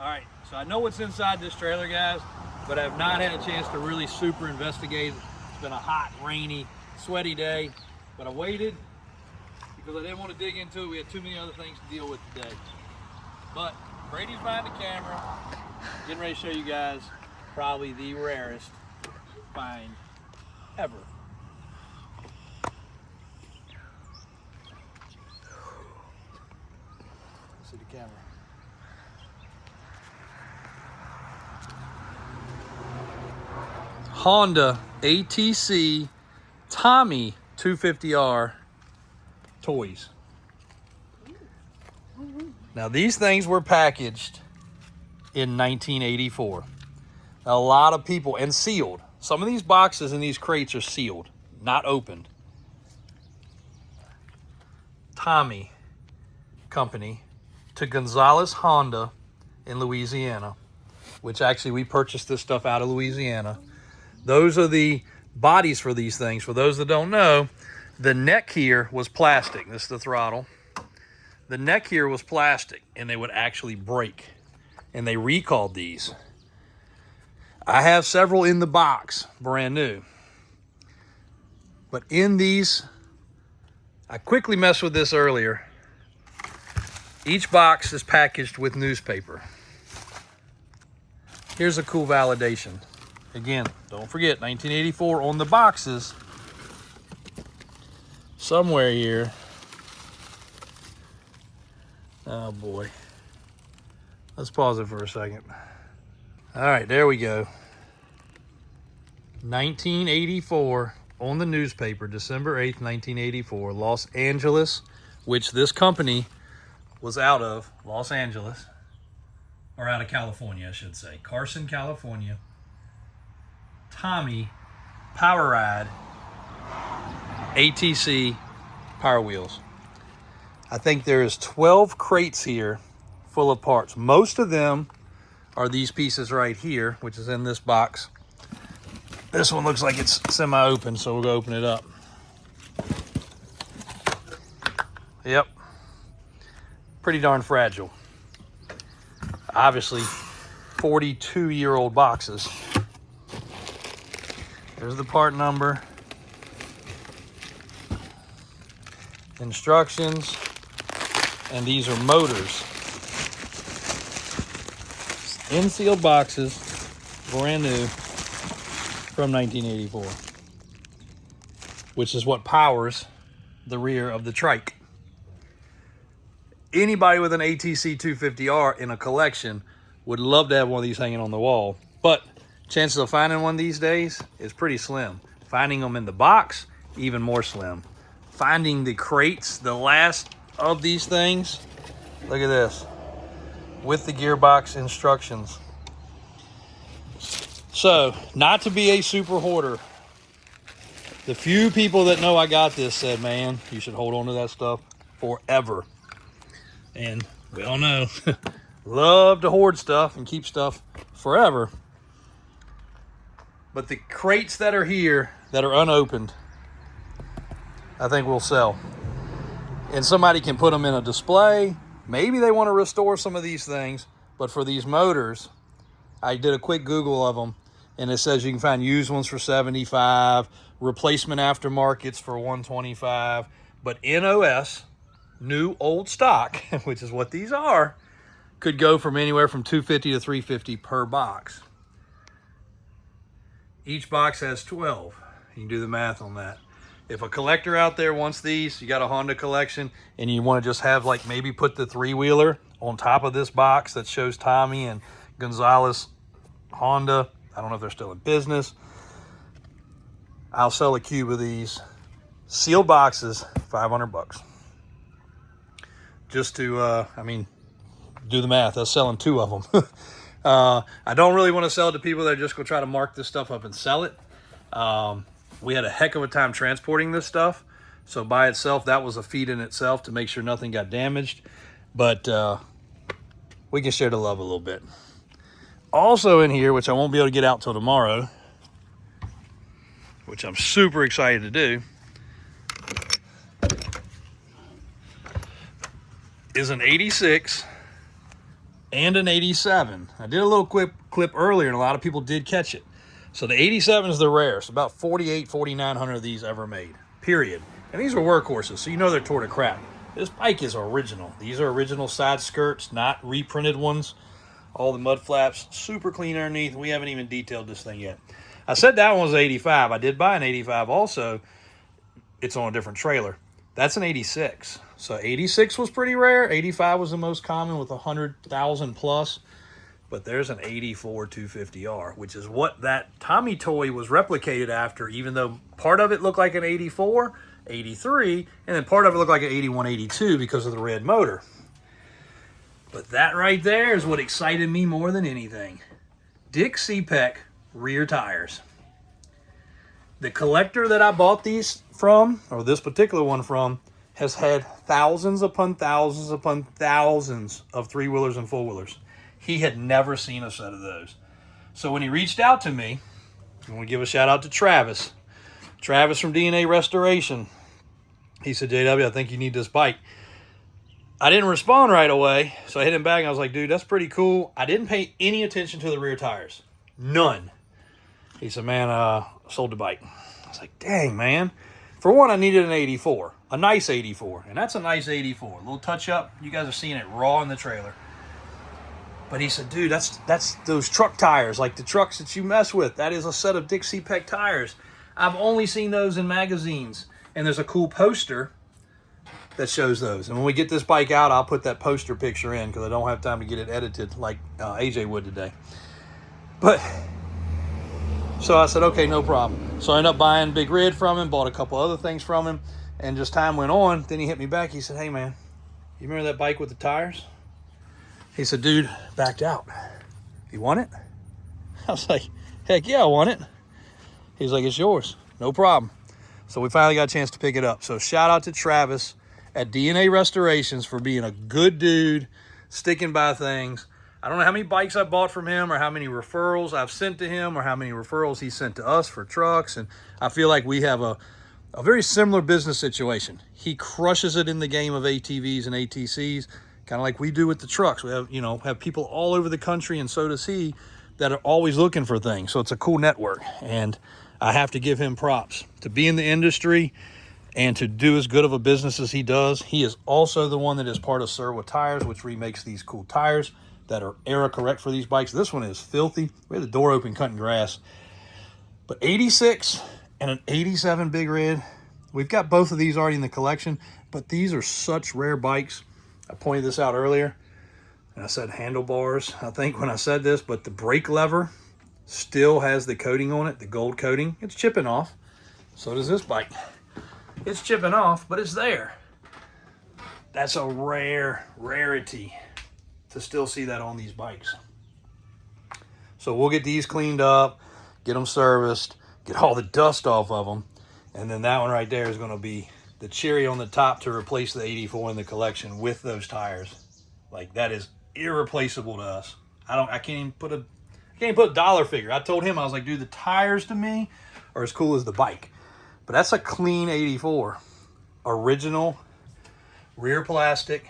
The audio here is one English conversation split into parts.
All right, so I know what's inside this trailer, guys, but I have not had a chance to really super investigate. It's been a hot, rainy, sweaty day, but I waited because I didn't want to dig into it. We had too many other things to deal with today. But Brady's behind the camera, getting ready to show you guys probably the rarest find ever. See the camera. Honda ATC Tomy 250R toys. Now these things were packaged in 1984. A lot of people, and sealed. Some of these boxes in these crates are sealed, not opened. Tomy company to Gonzales Honda in Louisiana, which actually we purchased this stuff out of Louisiana. Those are the bodies for these things. For those that don't know, the neck here was plastic. This is the throttle. The neck here was plastic, and they would actually break. And they recalled these. I have several in the box, brand new. But in these, I quickly messed with this earlier. Each box is packaged with newspaper. Here's a cool validation. Again, don't forget, 1984 on the boxes. Somewhere here. Oh boy. Let's pause it for a second. All right, there we go. 1984 on the newspaper, December 8th, 1984, Los Angeles, which this company was out of Los Angeles, or out of California, I should say. Carson, California. Tomy Power Ride ATC Power Wheels. I think there's 12 crates here full of parts. Most of them are these pieces right here, which is in this box. This one looks like it's semi-open, so we'll go open it up. Yep. Pretty darn fragile. Obviously, 42-year-old boxes. There's the part number. Instructions. And these are motors. In sealed boxes, brand new, from 1984. Which is what powers the rear of the trike. Anybody with an ATC 250R in a collection would love to have one of these hanging on the wall. But chances of finding one these days is pretty slim. Finding them in the box, even more slim. Finding the crates, the last of these things, look at this, with the gearbox instructions. So, not to be a super hoarder, the few people that know I got this said, man, you should hold on to that stuff forever. And we all know, love to hoard stuff and keep stuff forever. But the crates that are here, that are unopened, I think will sell. And somebody can put them in a display. Maybe they want to restore some of these things. But for these motors, I did a quick Google of them, and it says you can find used ones for $75, replacement aftermarkets for $125. But NOS, new old stock, which is what these are, could go from anywhere from $250 to $350 per box. Each box has 12. You can do the math on that. If a collector out there wants these, you got a Honda collection, and you want to just have, like, maybe put the three-wheeler on top of this box that shows Tomy and Gonzales Honda. I don't know if they're still in business. I'll sell a cube of these. Sealed boxes, $500. Just to, do the math. That's selling 2 of them. I don't really want to sell it to people that are just going to try to mark this stuff up and sell it. We had a heck of a time transporting this stuff. So by itself, that was a feat in itself to make sure nothing got damaged. But we can share the love a little bit. Also in here, which I won't be able to get out till tomorrow, which I'm super excited to do, is an 86 and an 87. I did a little clip earlier, and a lot of people did catch it. So the 87 is the rarest. About 4,900 of these ever made, period. And these are workhorses, so you know they're tore to crap. This bike is original. These are original side skirts, not reprinted ones. All the mud flaps, super clean underneath. We haven't even detailed this thing yet. I said that one was 85. I did buy an 85 also. It's on a different trailer. That's an 86. So 86 was pretty rare. 85 was the most common with 100,000 plus. But there's an 84 250R, which is what that Tomy toy was replicated after, even though part of it looked like an 84, 83, and then part of it looked like an 81, 82 because of the red motor. But that right there is what excited me more than anything. Dick Cepek rear tires. The collector that I bought these from, or this particular one from, has had thousands upon thousands upon thousands of three-wheelers and four-wheelers. He had never seen a set of those. So when he reached out to me, I want to give a shout out to Travis. Travis from DNA Restoration. He said, JW, I think you need this bike. I didn't respond right away, so I hit him back and I was like, dude, that's pretty cool. I didn't pay any attention to the rear tires. None. He said, man, sold the bike. I was like, dang, man. For one, I needed an 84. A nice 84. And that's a nice 84. A little touch-up. You guys are seeing it raw in the trailer. But he said, dude, that's those truck tires, like the trucks that you mess with. That is a set of Dick Cepek tires. I've only seen those in magazines. And there's a cool poster that shows those. And when we get this bike out, I'll put that poster picture in because I don't have time to get it edited like AJ would today. But, so I said, okay, no problem. So I ended up buying Big Red from him, bought a couple other things from him. And just time went on, then he hit me back. He said, hey, man, you remember that bike with the tires? He said, dude, backed out. You want it? I was like, heck yeah, I want it. He's like, it's yours. No problem. So we finally got a chance to pick it up. So shout out to Travis at DNA Restorations for being a good dude, sticking by things. I don't know how many bikes I bought from him or how many referrals I've sent to him or how many referrals he sent to us for trucks. And I feel like we have a very similar business situation. He crushes it in the game of ATVs and ATCs, kind of like we do with the trucks. We have, have people all over the country, and so does he, that are always looking for things. So it's a cool network. And I have to give him props to be in the industry and to do as good of a business as he does. He is also the one that is part of Serwa Tires, which remakes these cool tires that are era correct for these bikes. This one is filthy. We had the door open cutting grass. But 86 and an 87 Big Red. We've got both of these already in the collection, but these are such rare bikes. I pointed this out earlier, and I said handlebars, I think, when I said this, but the brake lever still has the coating on it, the gold coating. It's chipping off. So does this bike. It's chipping off, but it's there. That's a rarity to still see that on these bikes. So we'll get these cleaned up, get them serviced, get all the dust off of them, and then that one right there is going to be the cherry on the top to replace the 84 in the collection with those tires. Like, that is irreplaceable to us. I can't even put a dollar figure. I told him, I was like, dude, the tires to me are as cool as the bike. But that's a clean 84. Original, rear plastic.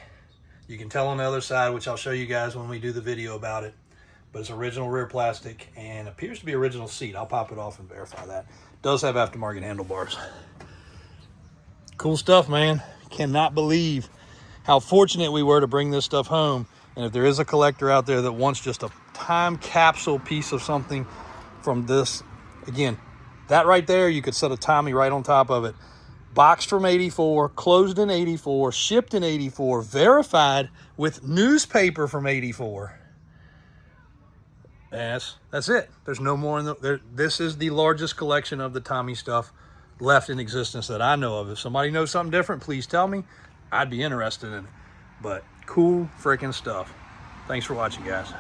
You can tell on the other side, which I'll show you guys when we do the video about it. But it's original rear plastic and appears to be original seat. I'll pop it off and verify that. Does have aftermarket handlebars. Cool stuff, man. Cannot believe how fortunate we were to bring this stuff home. And if there is a collector out there that wants just a time capsule piece of something from this, again, that right there, you could set a Tomy right on top of it. Boxed from 84, closed in 84, shipped in 84, verified with newspaper from 84. That's it. There's no more in the. This is the largest collection of the Tomy stuff left in existence that I know of. If somebody knows something different, please tell me. I'd be interested in it. But cool freaking stuff. Thanks for watching, guys.